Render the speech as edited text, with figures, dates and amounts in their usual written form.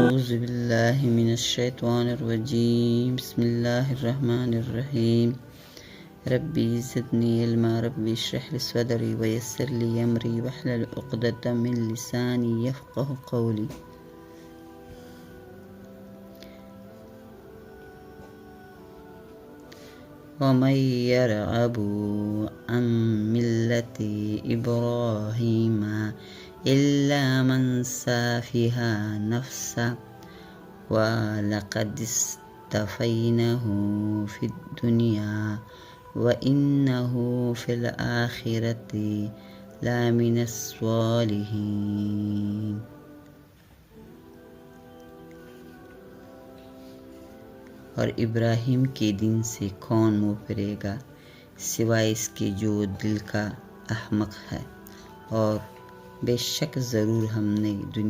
اعوذ باللہ من الشیطان الرجیم، بسم اللہ الرحمن الرحیم۔ ربی زدنی علما، ربی اشرح لی صدری ویسر لی امری واحلل عقدۃ من لسانی یفقہوا قولی۔ ومن يرغب عن ملة إبراهيم إلا من سفه نفسه ولقد اصطفيناه في الدنيا وإنه في الآخرة لمن الصالحين۔ اور ابراہیم کے دین سے کون منہ پھیرے گا سوائے اس کے جو دل کا احمق ہے، اور بے شک ضرور ہم نے دنیا